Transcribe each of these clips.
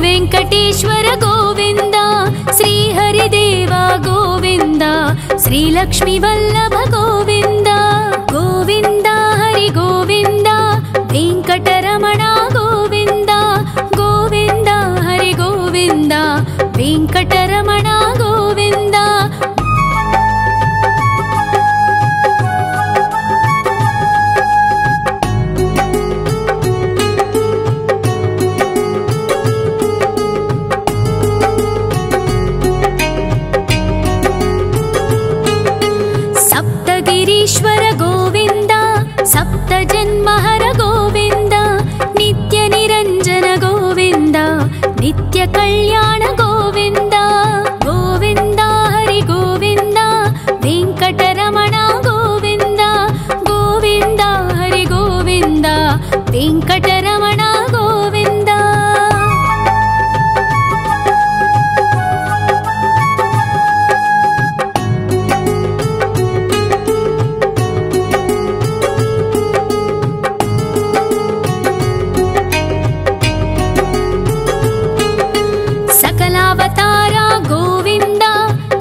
वेंकटेश्वर गोविंद श्रीहरिदेव गोविंद श्रीलक्ष्मी वल्लभ गोविंद गोविंद हरि गोविंद वेंकटरमण गोविंद गोविंद हरि गोविंद वेंकटरमण गोविंद सप्तगिरीश्वर गोविंद सप्तजन्महर गोविंद नित्य निरंजन गोविंद नित्य कल्याण गोविंद गोविंद हरि गोविंद वेंकटरमण गोविंद गोविंद हरि गोविंद वेंकटरमण गोविंद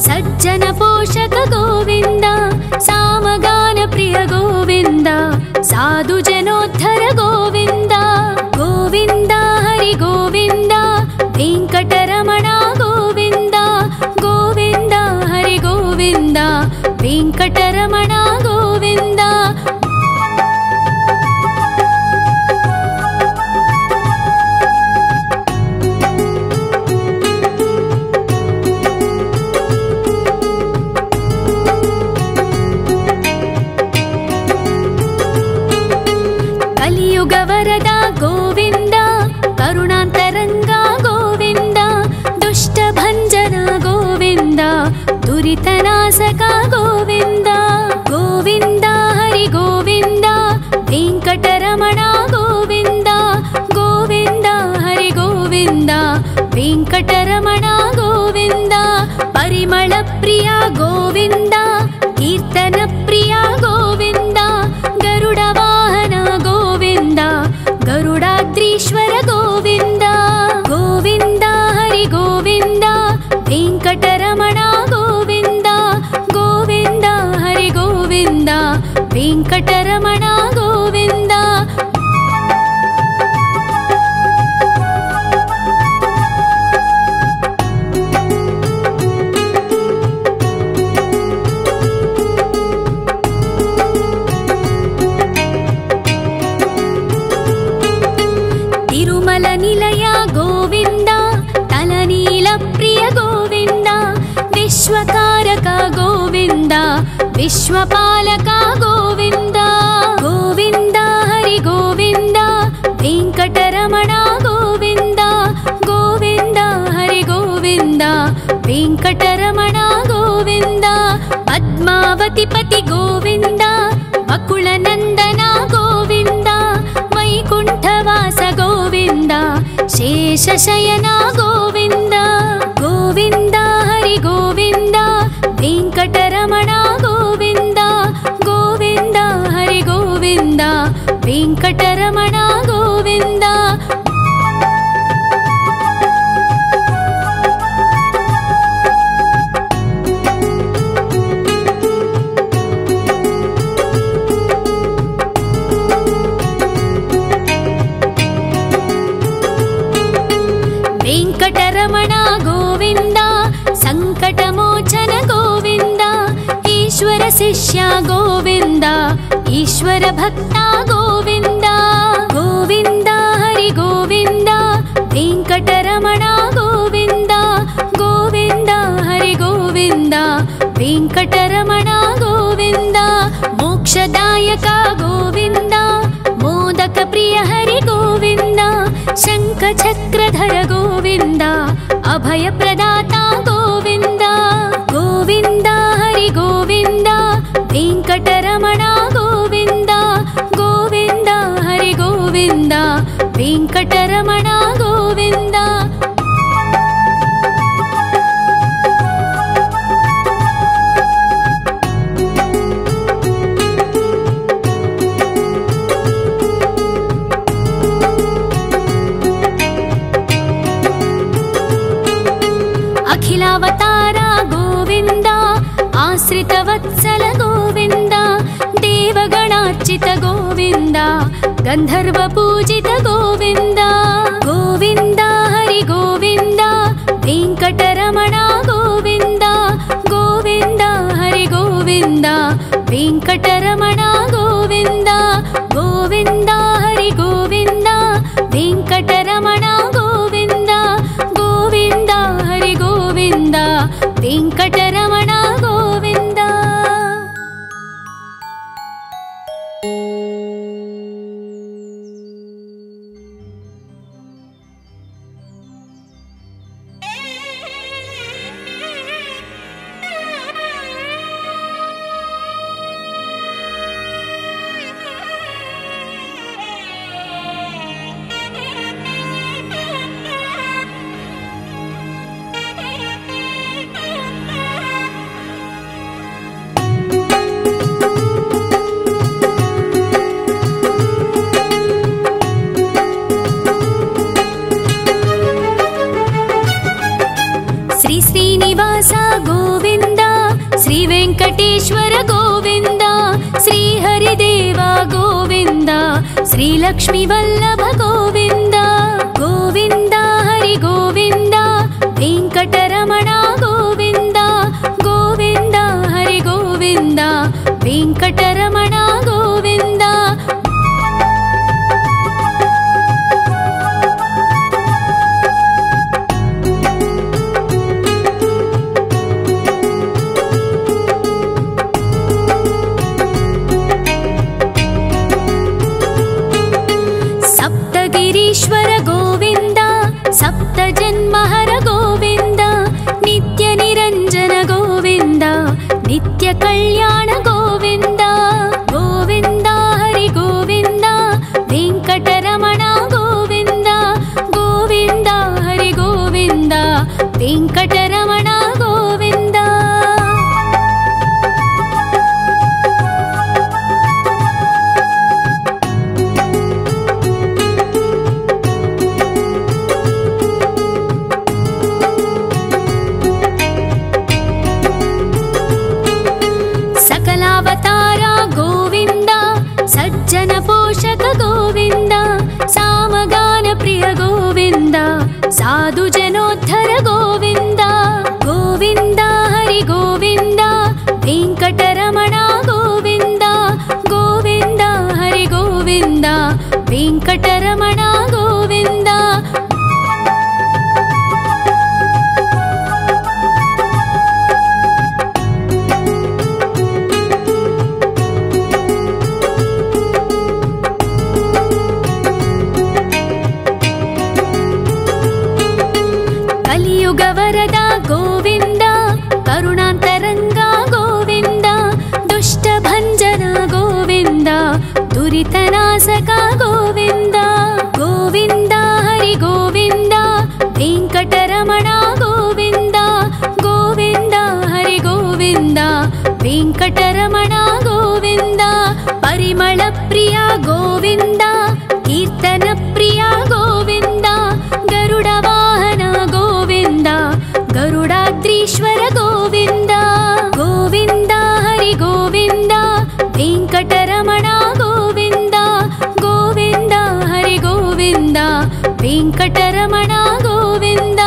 सज्जन पोषक गोविंद सामगान प्रिय गोविंद साधु जनोद्धर गोविंद गोविंद हरि गोविंद वेंकटरमण गोविंद गोविंद हरि गोविंद वेंकटरमण गोविंद कलियुगवरद गोविंद करुणांतरंग गोविंद दुष्टभंजन गोविंद दुरितनाशक गोविंद गोविंद हरि गोविंद वेंकटरमण गोविंद गोविंद हरि गोविंद वेंकटरमण गोविंद परिमल प्रिय गोविंद कीर्तन प्रिय गोविंद गरुड वाहन गोविंद गरुडाद्रीश्वर गोविंद गोविंद हरि गोविंद वेंकटरमण गोविंद गोविंद हरि गोविंद वेंकटरमण गोविंद तिरुमल निलय गोविंद तलनील प्रिय गोविंद विश्वकारक गोविंद विश्वपालक गोविंद गोविंद हरि गोविंद वेंकटरमण गोविंद गोविंद हरि गोविंद वेंकटरमण गोविंद पद्मावतीपति गोविंद वकुलनंदन गोविंद वैकुंठवास गोविंद शेषशयन गोविंद गोविंद हरि गोविंद वेंकटरमण गोविंद गोविंद हरि गोविंद वेंकटरमण गोविंद वेंकटरमण गोविंद संकटमोचन गोविंद ईश्वर शिष्य गोविंद ईश्वर भक्त गोविंद गोविंद हरि गोविंद वेंकटरमण गोविंद गोविंद हरि गोविंद वेंकटरमण गोविंद मोक्षदायक गोविंद मोदक प्रिय हरि गोविंद शंख चक्रधर गोविंद अभय प्रदाता गोविंद गोविंद हरि गोविंद वेंकटरमण गोविंद गोविंद हरि गोविंद वेंकटरमण गोविंद आश्रितवत्सल गोविन्द देवगणार्चित गोविन्द गन्धर्वपूजित गोविन्द गोविन्द हरि गोविन्द वेङ्कटरमण गोविन्द गोविन्द हरि गोविन्द वेङ्कटरमण गोविन्द गोविन्द हरि गोविन्द वेङ्कटरमण गोविन्द गोविन्द हरि गोविन्द वेङ्कटरमण गोविन्द। श्री श्रीनिवास गोविन्द श्री वेङ्कटेश्वर गोविन्द श्री हरिदेव गोविन्द श्री लक्ष्मीवल्लभ गोविन्द गोविन्द हरि गोविन्द वेङ्कटरमण गोविन्द गोविन्द हरि गोविन्द वेङ्कटरमण गोविन्द। सप्तगिरीश्वर गोविन्द सप्तजन्महर गोविन्द नित्यनिरञ्जन गोविन्द नित्यकल्याण गोविन्द गोविन्द हरि गोविन्द वेङ्कटरमण गोविन्द गोविन्द हरि गोविन्द वेङ्कटरमण गोविन्द। सकलावतार गोविन्द सज्जन पोषक गोविन्द सामगान प्रिय गोविन्द साधु जनोद्धर गोविन्द गोविन्द हरि गोविन्द वेङ्कटरमण गोविन्द गोविन्द हरि गोविन्द वेङ्कटरमण गोविन्द। कलियुगवरद गोविन्द करुणान्तरङ्ग गोविन्द दुष्टभञ्जन गोविन्द दुरितनाशक गोविन्द गोविन्द हरि गोविन्द वेङ्कटरमण गोविन्द गोविन्द हरि गोविन्द वेङ्कटरमण गोविन्द। परिमल प्रिय गोविन्द कीर्तन प्रिय गोविन्द गरुड वाहन गोविन्द गरुडाद्रीश्वर गोविन्द गोविन्द हरि गोविन्द वेङ्कटरमण गोविन्द गोविन्द हरि गोविन्द वेङ्कटरमण गोविन्द।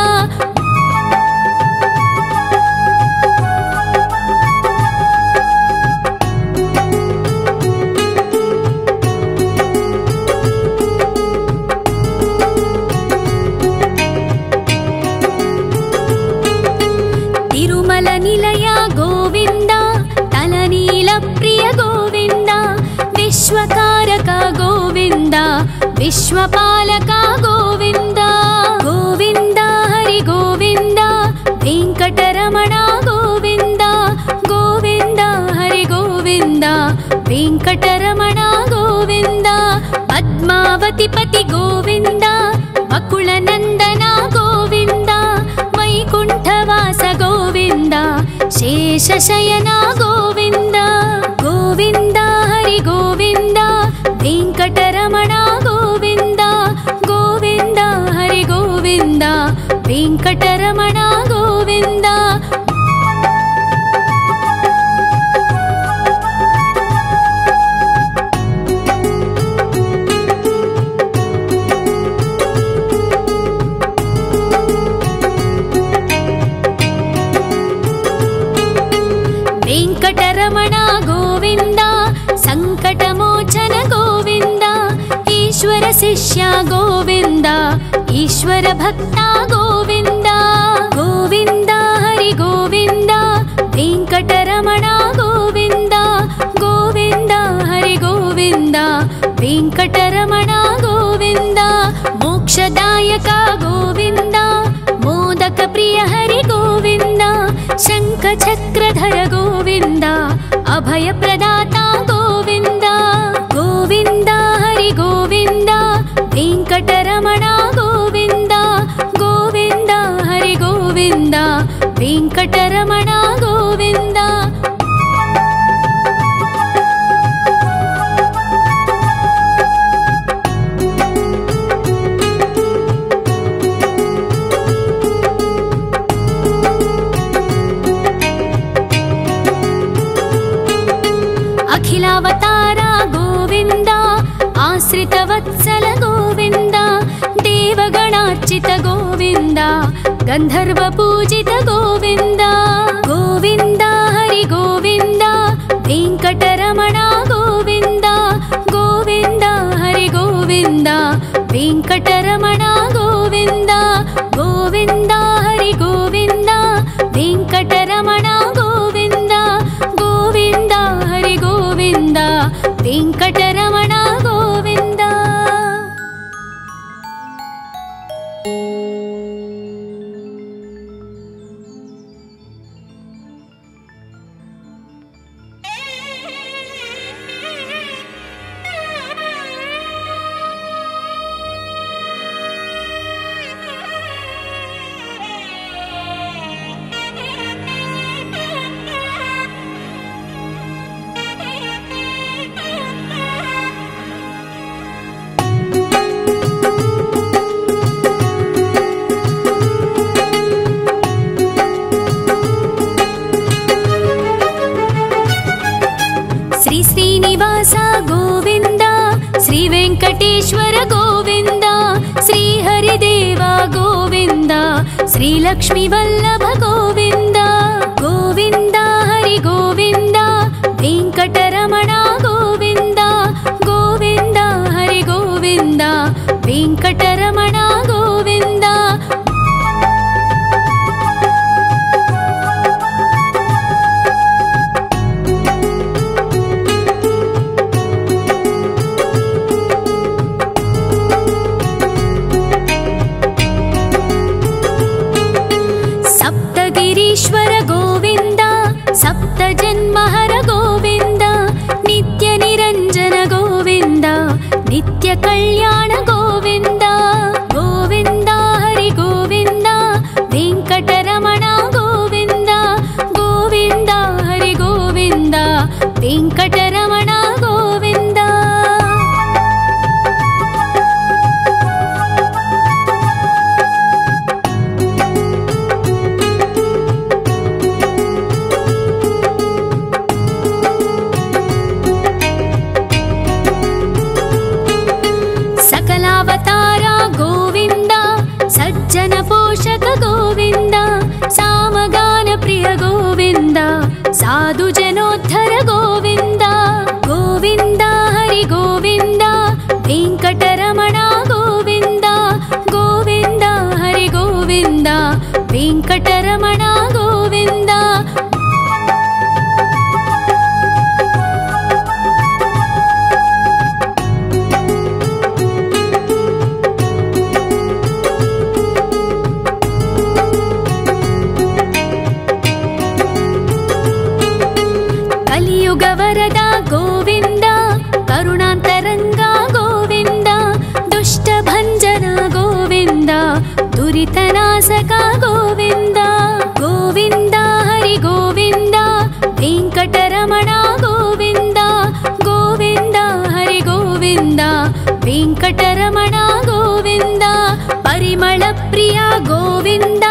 तिरुमल निलय गोविन्द तलनील प्रिय गोविन्द विश्वकारक गोविन्द विश्वपालक गोविन्द गोविन्द हरि गोविन्द वेङ्कटरमण गोविन्द गोविन्द हरि गोविन्द वेङ्कटरमण गोविन्द। पद्मावतिपति गोविन्द वकुलनन्दन गोविन्द वैकुण्ठवास गोविन्द शेषशयन गोविन्द गोविन्द हरि गोविन्द वेङ्कटरमण गोविन्द गोविन्द हरि गोविन्द वेङ्कटरमण गोविन्द। వెంకటరమణ గోవింద సంకటమోచన గోవింద ఈశ్వర శిష్య గోవింద ఈశ్వర భక్త గోవింద గోవింద హరి గోవింద వెంకటరమణ గోవింద గోవింద హరి గోవింద వెంకటరమణ గోవింద మోక్షదాయక గోవింద మోదక ప్రియ హరి గోవింద శంఖ చక్రధర గోవింద అభయ ప్రదాత గోవింద గోవింద హరి గోవింద వెంకటరమణ గోవింద గోవింద హరి గోవింద వెంకటరమణ గోవింద అఖిలావతార గోవింద ఆశ్రితవత్సల గోవింద దేవగణార్చిత గోవింద గంధర్వ పూజిత గోవింద గోవింద హరి గోవింద వెంకటరమణ గోవింద గోవింద హరి గోవింద వెంకటరమణ గోవింద గోవింద హరి గోవింద వెంకటరమణ గోవింద గోవింద హరి గోవింద వెంకటరమణ గోవింద శ్రీనివాస గోవింద శ్రీ వెంకటేశ్వర గోవింద శ్రీ హరిదేవ గోవింద శ్రీ లక్ష్మీ వల్లభ గోవింద గోవింద హరి గోవింద వెంకటరమణ గోవింద గోవింద హరి గోవింద వెంకటరమణ గోవింద ఈశ్వర గోవింద సప్త జన్మహర గోవింద నిత్య నిరంజన గోవింద నిత్య కళ్యాణ గోవింద గోవింద హరి గోవింద వెంకటరమణ గోవింద గోవింద హరి గోవింద వెంకటరమణ గోవింద అవతార గోవింద సజ్జన పోషక గోవింద సామగాన ప్రియ గోవింద సాధు జనోద్ధర గోవింద గోవింద హరి గోవింద వెంకటరమణ గోవింద గోవింద హరి గోవింద వెంకటరమణ గోవింద వరద గోవింద కరుణాంతరంగా గోవింద దుష్ట భంజన గోవింద దురితనాశక గోవింద గోవింద హరి గోవింద వెంకటరమణ గోవింద గోవింద హరి గోవింద వెంకటరమణ గోవింద పరిమళ ప్రియ గోవింద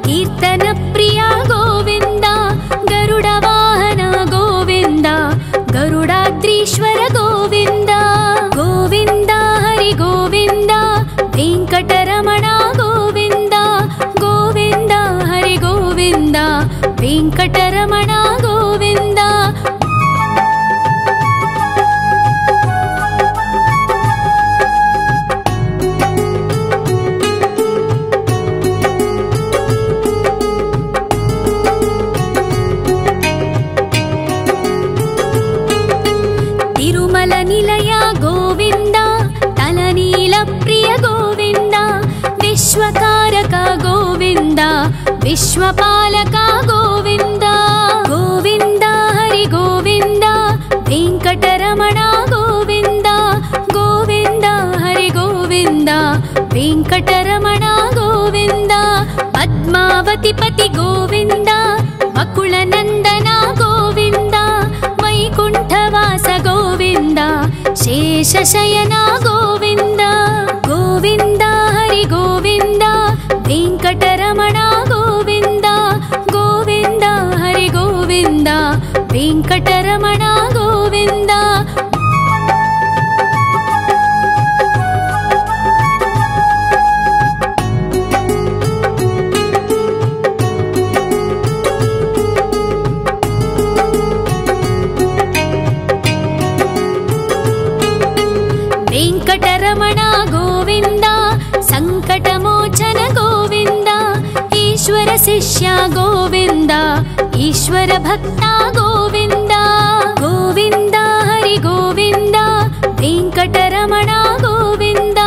కీర్తన ప్రియ గోవింద గరుడ వాహన గోవింద గరుడాద్రీశ్వర గోవింద గోవింద హరి గోవింద వెంకటరమణ గోవింద గోవింద హరి గోవింద వెంకటరమణ గోవింద विश्वकारक गोविन्द विश्वपालक गोविन्द गोविन्द हरि गोविन्द वेङ्कटरमण गोविन्द गोविन्द हरि गोविन्द वेङ्कटरमण गोविन्द पद्मावतिपति गोविन्द वकुलनन्दन गोविन्द वैकुण्ठवास गोविन्द शेषशयन गोविन्द गोविन्द हरि गोविन्द वेङ्कटरमण गोविन्द गोविन्द हरि गोविन्द वेङ्कटरमण गोविन्द वेङ्कटरमण गोविन्द सङ्कटमोचन गोविन्द ईश्वर शिष्य गोविन्द ईश्वर भक्त गोविन्द गोविन्द हरि गोविन्द वेङ्कटरमण गोविन्द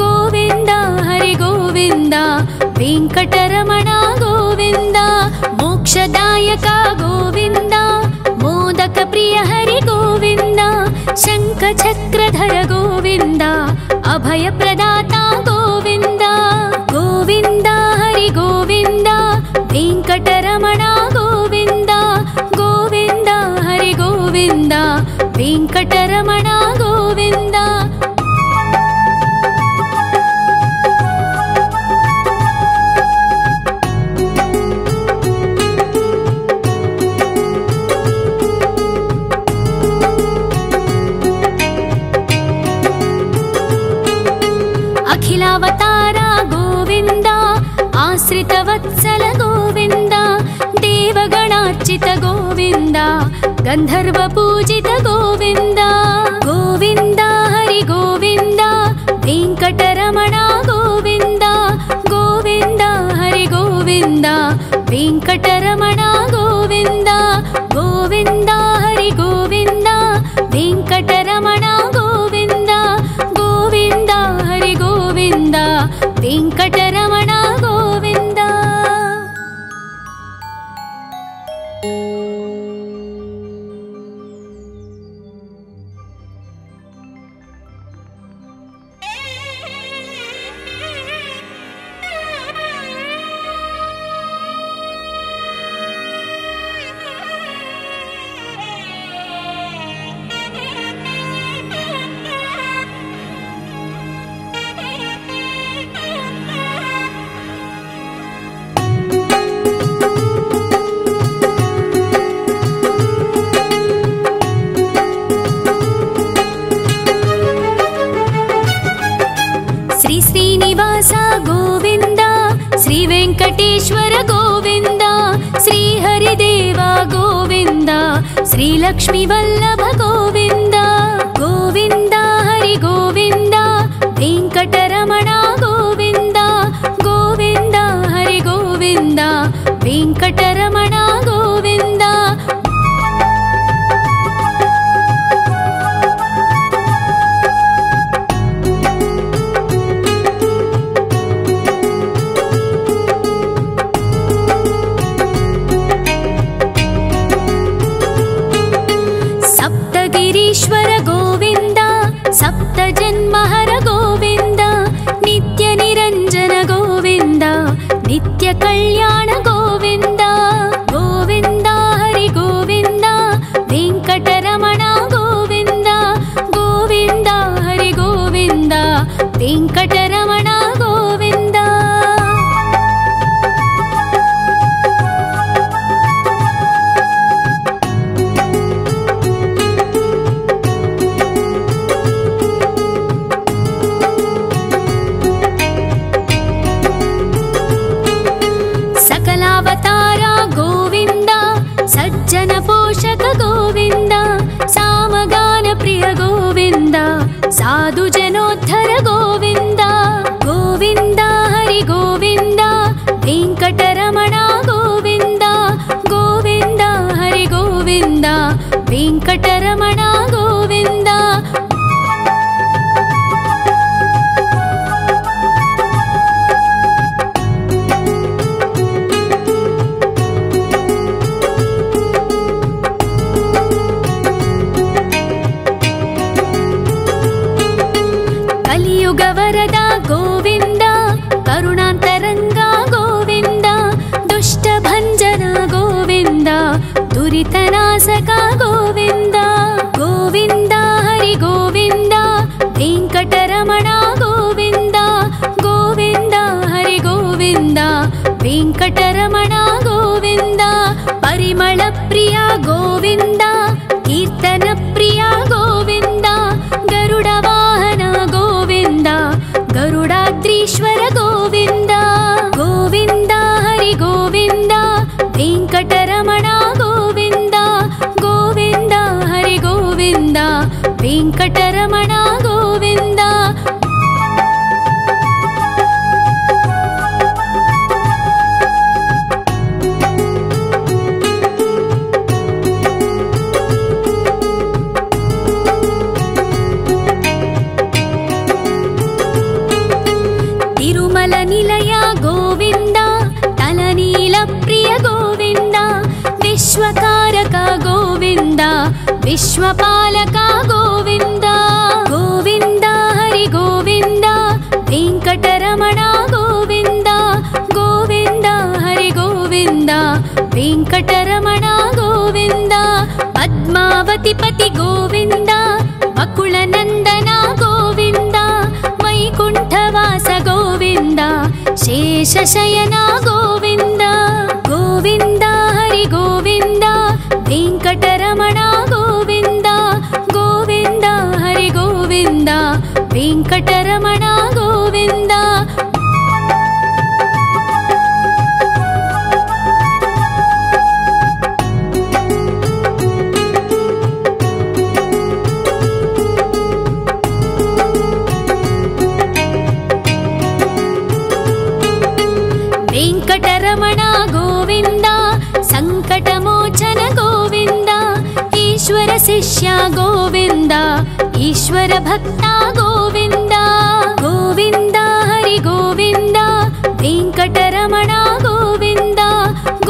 गोविन्द हरि गोविन्द वेङ्कटरमण गोविन्द मोक्षदायक गोविन्द मोदक प्रिय हरि गोविन्द शङ्खचक्रधर गोविन्द अभयप्रदाता गोविन्द गोविन्द हरि गोविन्द वेङ्कटरमण गोविन्द गोविन्द हरि गोविन्द वेङ्कटरमण गोविन्द अखिलावतार गोविन्द आश्रितवत्सल गोविन्द देवगणार्चित गोविन्द गन्धर्वपूजित गोविन्द गोविन्द हरि गोविन्द वेङ्कटरमण गोविन्द गोविन्द हरि गोविन्द वेङ्कटरमण गोविन्द गोविन्द हरि गोविन्द वेङ्कटरमण गोविन्द गोविन्द हरि गोविन्द वेङ्कटरमण गोविन्द श्रीनिवास गोविन्द श्री वेङ्कटेश्वर गोविन्द श्री हरिदेव गोविन्द श्री लक्ष्मी वल्लभ गोविन्द गोविन्द हरि गोविन्द वेङ्कटरमण गोविन्द गोविन्द हरि गोविन्द वेङ्कटरमण गोविन्द ईश्वर गोविन्द सप्तजन्महर गोविन्द नित्य निरञ्जन गोविन्द नित्य कल्याण गोविन्द गोविन्द हरि गोविन्द वेङ्कटरमण गोविन्द गोविन्द हरि गोविन्द वेङ्कटरमण गोविन्द सकलावतार गोविन्द सज्जन पोषक गोविन्द सामगान प्रिय गोविन्द साधु जनोद्धर गोविन्द गोविन्द हरि गोविन्द वेङ्कटरमण गोविन्द गोविन्द हरि गोविन्द वेङ्कटरमण गोविन्द ವರದ ಗೋವಿಂದ ಕರುಣಾಂತರಂಗ ಗೋವಿಂದ ದುಷ್ಟ ಭಂಜನ ಗೋವಿಂದ ದುರಿತನಾಶಕ ಗೋವಿಂದ ಗೋವಿಂದ ಹರಿ ಗೋವಿಂದ ವೆಂಕಟರಮಣ ಗೋವಿಂದ ಗೋವಿಂದ ಹರಿ ಗೋವಿಂದ ವೆಂಕಟರಮಣ ಗೋವಿಂದ ಪರಿಮಳ ಪ್ರಿಯ ಗೋವಿಂದ ಕೀರ್ತನ ಪ್ರಿಯ ಗೋವಿಂದ ಗರುಡ ವಾಹನ ಗೋವಿಂದ ಗರುಡಾದ್ರೀಶ್ವರ ಗೋವಿಂದ ಗೋವಿಂದ ಹರಿ ಗೋವಿಂದ ವೆಂಕಟರಮಣ ಗೋವಿಂದ ಗೋವಿಂದ ಹರಿ ಗೋವಿಂದ ವೆಂಕಟರಮಣ ಗೋವಿಂದ ತಿರುಮಲ ನಿಲಯ ಗೋವಿಂದ ತಲನೀಲ ಪ್ರಿಯ ಗೋವಿಂದ ವಿಶ್ವಕಾರಕ ಗೋವಿಂದ ವಿಶ್ವಪಾಲಕ ಗೋವಿಂದ ಗೋವಿಂದ ಹರಿ ಗೋವಿಂದ ವೆಂಕಟರಮಣ ಗೋವಿಂದ ಗೋವಿಂದ ಹರಿ ಗೋವಿಂದ ವೆಂಕಟರಮಣ ಗೋವಿಂದ ಪದ್ಮಾವತಿ ಪತಿ ಗೋವಿಂದ ಬಕುಳ ನಂದನ ಗೋವಿಂದ ವೈಕುಂಠವಾಸ ಗೋವಿಂದ ಶೇಷಶಯನ ಗೋವಿಂದ ಗೋವಿಂದ ಹರಿ ಗೋವಿಂದ ವೆಂಕಟರಮಣ ಗೋವಿಂದ ಗೋವಿಂದ ಹರಿ ಗೋವಿಂದ ವೆಂಕಟರಮಣ ಗೋವಿಂದ ವೆಂಕಟರಮಣ ಗೋವಿಂದ ಸಂಕಟಮೋಚನ ಗೋವಿಂದ ಈಶ್ವರ ಶಿಷ್ಯ ಗೋವಿಂದ ಈಶ್ವರ ಭಕ್ತ ಗೋವಿಂದ ಗೋವಿಂದ ಹರಿ ಗೋವಿಂದ ವೆಂಕಟರಮಣ ಗೋವಿಂದ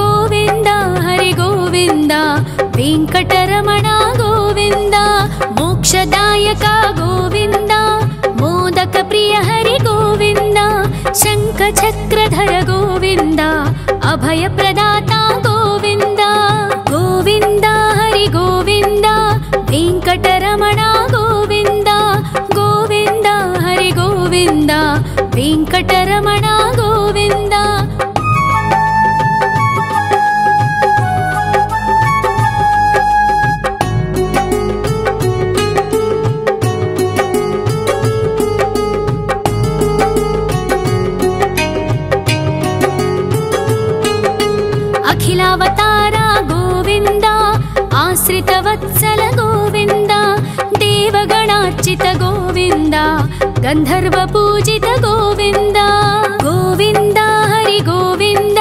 ಗೋವಿಂದ ಹರಿ ಗೋವಿಂದ ವೆಂಕಟರಮಣ ಗೋವಿಂದ ಮೋಕ್ಷದಾಯಕ ಗೋವಿಂದ ಮೋದಕ ಪ್ರಿಯ ಹರಿ ಗೋವಿಂದ ಶಂಖ ಚಕ್ರಧರ ಗೋವಿಂದ ಅಭಯ ಪ್ರದಾತ ಗೋವಿಂದ ಗೋವಿಂದ ಹರಿ ಗೋವಿಂದ ವೆಂಕಟರಮಣ ಗೋವಿಂದ ಗೋವಿಂದ ಹರಿ ಗೋವಿಂದ ವೆಂಕಟರಮಣ ಗೋವಿಂದ ಅಖಿಲಾವತಾರ ಗೋವಿಂದ ಆಶ್ರಿತ ವತ್ಸಲ ಗೋವಿಂದ ದೇವಗಣಾರ್ಚಿತ ಗೋವಿಂದ ಗಂಧರ್ವ ಪೂಜಿತ ಗೋವಿಂದ ಗೋವಿಂದ ಹರಿ ಗೋವಿಂದ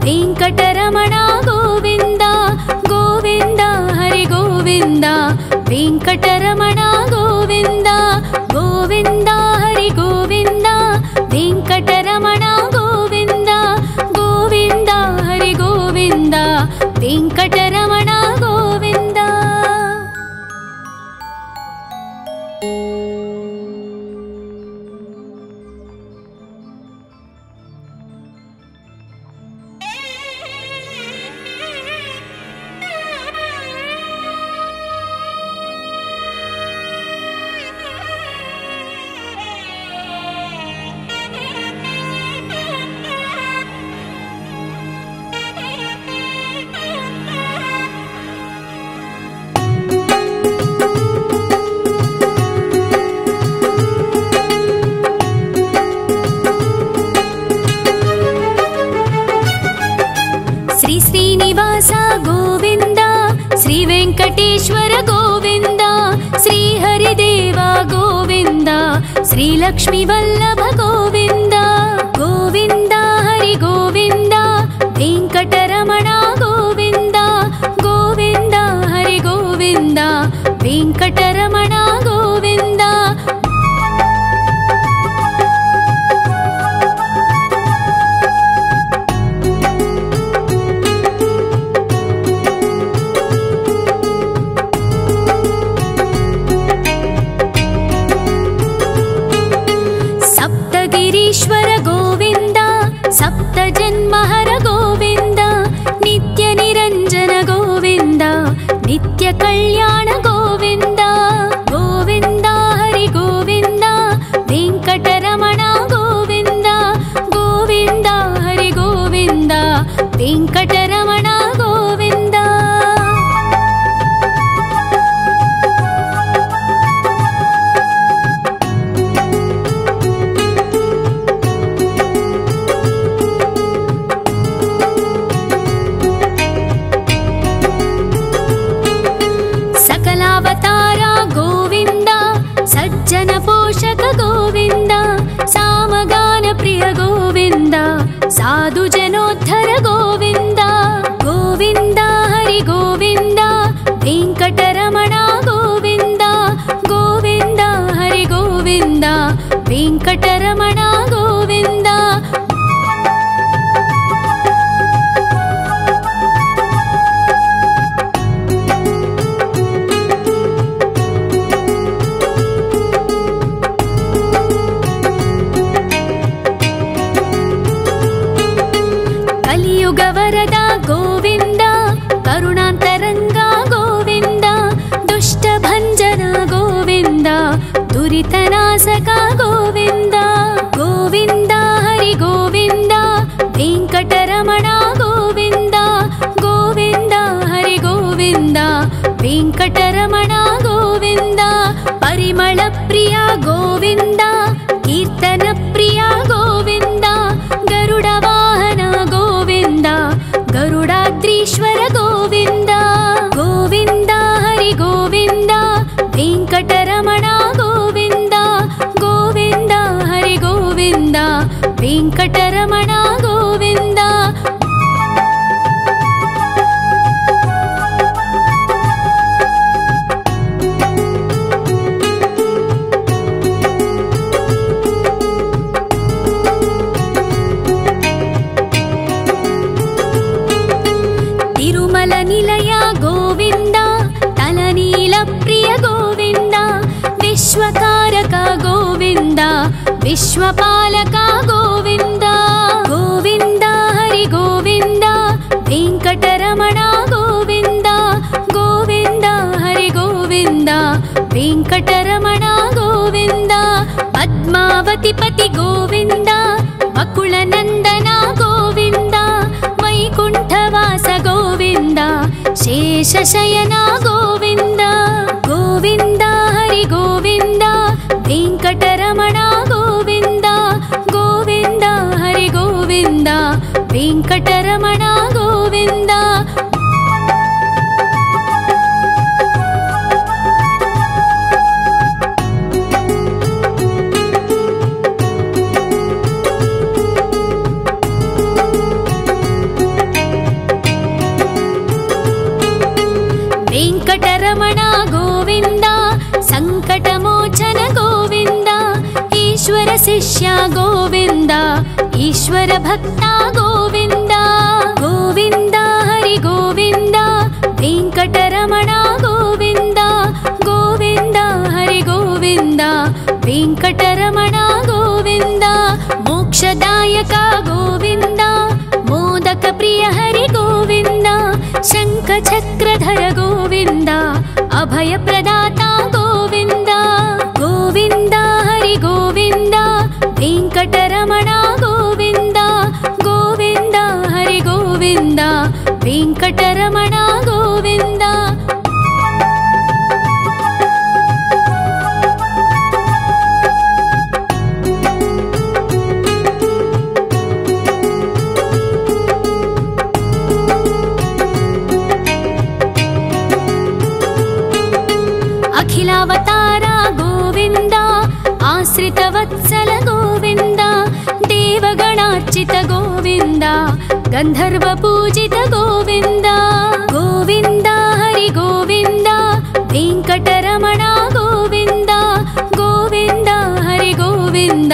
ವೆಂಕಟರಮಣ ಗೋವಿಂದ ಗೋವಿಂದ ಹರಿ ಗೋವಿಂದ ವೆಂಕಟರಮಣ ಗೋವಿಂದ ಗೋವಿಂದ ಹರಿ ಗೋವಿಂದ ವೆಂಕಟರಮಣ ಗೋವಿಂದ ಗೋವಿಂದ ಹರಿ ಗೋವಿಂದ ವೆಂಕಟರಮಣ ಗೋವಿಂದ ಶ್ರೀನಿವಾಸ ಗೋವಿಂದ ಶ್ರೀ ವೆಂಕಟೇಶ್ವರ ಗೋವಿಂದ ಶ್ರೀ ಹರಿದೇವ ಗೋವಿಂದ ಶ್ರೀ ಲಕ್ಷ್ಮೀ ವಲ್ಲಭ ಗೋವಿಂದ ಗೋವಿಂದ ಹರಿ ಗೋವಿಂದ ವೆಂಕಟರಮಣ ಗೋವಿಂದ ಗೋವಿಂದ ಹರಿ ಗೋವಿಂದ ವೆಂಕಟರಮಣ ಗೋವಿಂದ कल्याण गोविन्द गोविन्द हरि गोविन्द वेङ्कटरमण गोविन्द गोविन्द हरि गोविन्द वेङ्कटरमण गोविन्द। सकलावतार गोविन्द सज्जन पोषक गोविन्द सामगान प्रिय गोविन्द साधु जनोद्धर गोविन्द गोविन्द हरि गोविन्द वेङ्कटरमण गोविन्द गोविन्द हरि गोविन्द वेङ्कटरमण गोविन्द। कलियुगवरद गोविन्द करुणान्तरङ्ग गोविन्द दुष्टभञ्जन गोविन्द दुरितनाशक गोविन्द गोविन्द हरि गोविन्द वेङ्कटरमण गोविन्द गोविन्द हरि गोविन्द वेङ्कटरमण गोविन्द। परिमल प्रिय गोविन्द कीर्तन प्रिय गोविन्द गरुड वाहन गोविन्द गरुडाद्रीश्वर गोविन्द गोविन्द हरि गोविन्द वेङ्कटरमण गोविन्द गोविन्द हरि गोविन्द वेङ्कटरमण गोविन्द। तिरुमल निलय गोविन्द तलनील प्रिय गोविन्द विश्वकारक गोविन्द विश्वपालक गोविन्द गोविन्द हरि गोविन्द वेङ्कटरमण गोविन्द गोविन्द हरि गोविन्द वेङ्कटरमण गोविन्द। पद्मावती पति गोविन्द वकुलनन्दन गोविन्द वैकुण्ठवास गोविन्द शेषशयन गोविन्द गोविन्द हरि गोविन्द वेङ्कटरमण गोविन्द गोविन्द हरि गोविन्द वेङ्कटरमण गोविन्द। वेङ्कटरमण गोविन्द सङ्कटमोचन गोविन्द ईश्वर शिष्य गोविन्द ईश्वर भक्त गोविन्द गोविन्द हरि गोविन्द वेङ्कटरमण गोविन्द गोविन्द हरि गोविन्द वेङ्कटरमण गोविन्द। मोक्षदायक गोविन्द मोदक प्रिय हरि गोविन्द शङ्खचक्रधर गोविन्द अभयप्रदाता गोविन्द गोविन्द हरि गोविन्द वेङ्कटरमण गोविन्द गोविन्द हरि गोविन्द वेङ्कटरमण गोविन्द। अखिलावतार गोविन्द आश्रितवत्सल गोविन्द देवगणार्चित गोविन्द गन्धर्व पूजित गोविन्द गोविन्द हरि गोविन्द वेङ्कटरमण गोविन्द गोविन्द हरि गोविन्द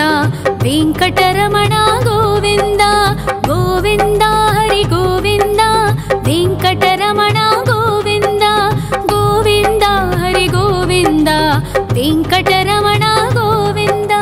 वेङ्कटरमण गोविन्द गोविन्द हरि गोविन्द वेङ्कटरमण गोविन्द गोविन्द हरि गोविन्द वेङ्कटरमण गोविन्द।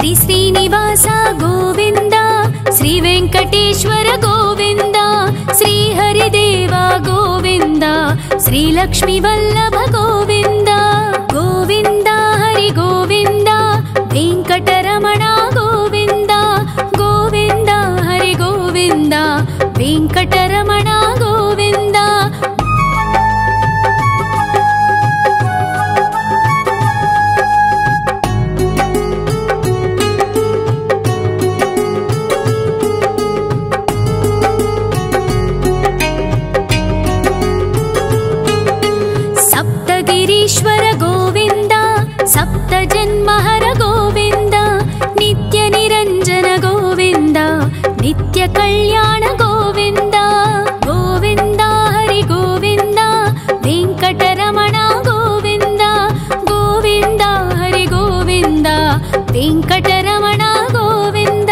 శ్రీ శ్రీనివాస గోవింద, శ్రీ వెంకటేశ్వర గోవింద, శ్రీ హరిదేవ గోవింద, శ్రీ లక్ష్మీ వల్లభ గోవింద. గోవింద హరి గోవింద, వెంకటరమణ గోవింద, గోవింద హరి గోవింద, వెంకటరమణ గోవింద. సప్తగిరీశ్వర గోవింద, సప్త జన్మహర గోవింద, నిత్య నిరంజన గోవింద, నిత్య కళ్యాణ గోవింద. గోవింద హరి గోవింద, వెంకటరమణ గోవింద, గోవింద హరి గోవింద, వెంకటరమణ గోవింద.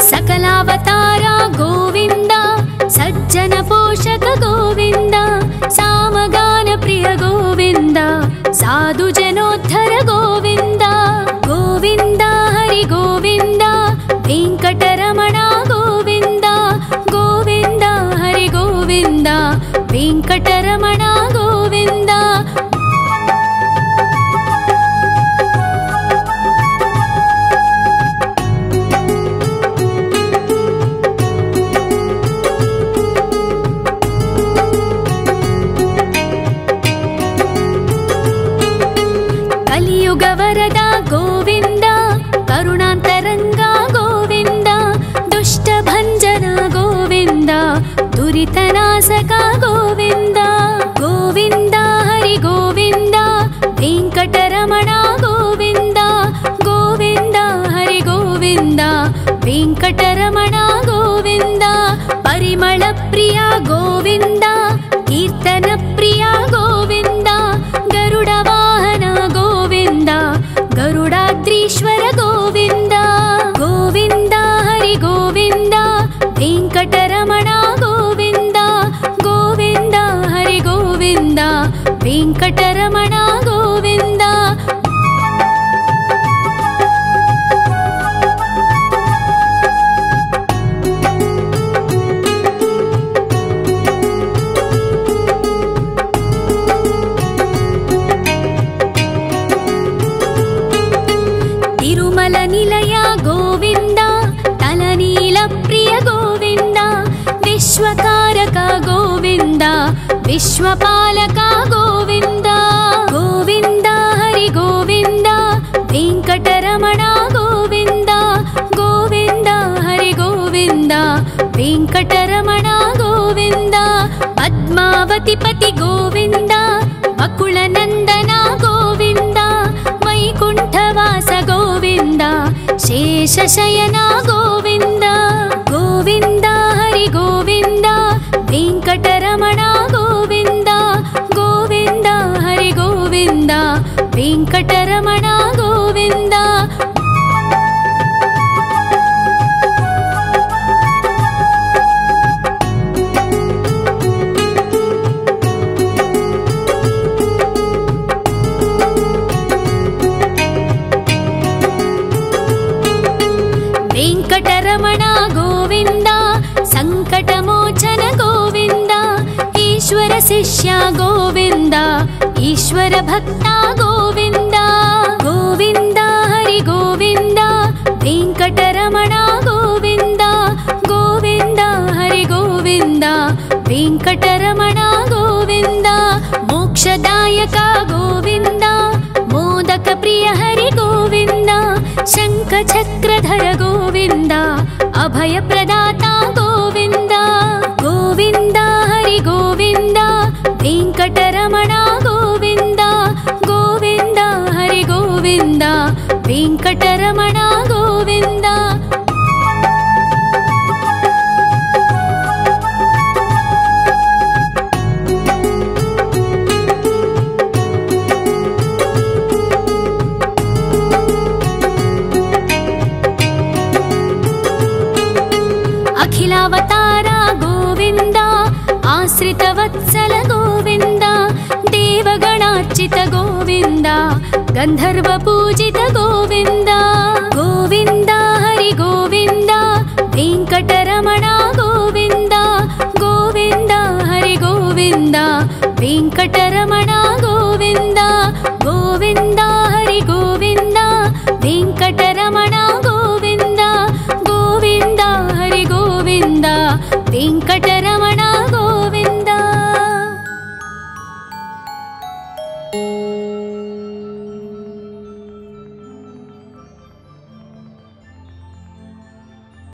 సకలావతార గోవింద, సజ్జన పోషక గోవింద, సామగాన ప్రియ గోవింద, సాధు జనోద్ధర గోవింద. గోవింద హరి గోవింద, వెంకటరమణ గోవింద, గోవింద హరి గోవింద, వెంకటరమణ గోవింద. కలియుగ వరద గోవింద, కరుణాంతరంగ గోవింద, దుష్ట భంజన గోవింద, దురితనాశక గోవింద. గోవింద హరి గోవింద, వెంకటరమణ గోవింద, గోవింద హరి గోవింద, వెంకటరమణ గోవింద. పరిమళ ప్రియ గోవింద, కీర్తన ప్రియ గోవింద, గరుడ వాహన గోవింద, గరుడాద్రీశ్వర గోవింద. గోవింద హరి గోవింద, వెంకటరమణ గోవింద, గోవింద హరి గోవింద, వెంకటరమణ గోవింద. తిరుమల నిలయ గోవింద, తలనీల ప్రియ గోవింద, విశ్వకారక గోవింద, విశ్వపాలక గోవింద. గోవింద హరి గోవింద, వెంకటరమణ గోవింద, గోవింద హరి గోవింద, వెంకటరమణ గోవింద. పద్మావతిపతి గోవింద, వకుళ నందన గోవింద, వైకుంఠవాస గోవింద, శేషశయన గోవింద. గోవింద హరి గోవింద, వెంకటరమణ గోవింద, గోవింద హరి గోవింద, వెంకటరమణ గోవింద. వెంకటరమణ గోవింద, సంకటమోచన గోవింద, ఈశ్వర శిష్య గోవింద, ఈశ్వర భక్త గోవింద. గోవింద హరి గోవింద, వెంకటరమణ గోవింద, గోవింద హరి గోవింద, వెంకటరమణ గోవింద. మోక్షదాయక గోవింద, మోదక ప్రియ హరి గోవింద, శంఖ చక్రధర గోవింద, అభయ ప్రదాత గోవింద. గోవింద హరి గోవింద, వెంకటరమణ గోవింద, గోవింద హరి గోవింద, వెంకటరమణ గోవింద. आश्रितवत्सल गोविन्द देवगणार्चित गोविन्द गन्धर्वपूजित गोविन्द गोविन्द हरि गोविन्द वेङ्कटरमण गोविन्द गोविन्द हरि गोविन्द वेङ्कटरमण गोविन्द गोविन्द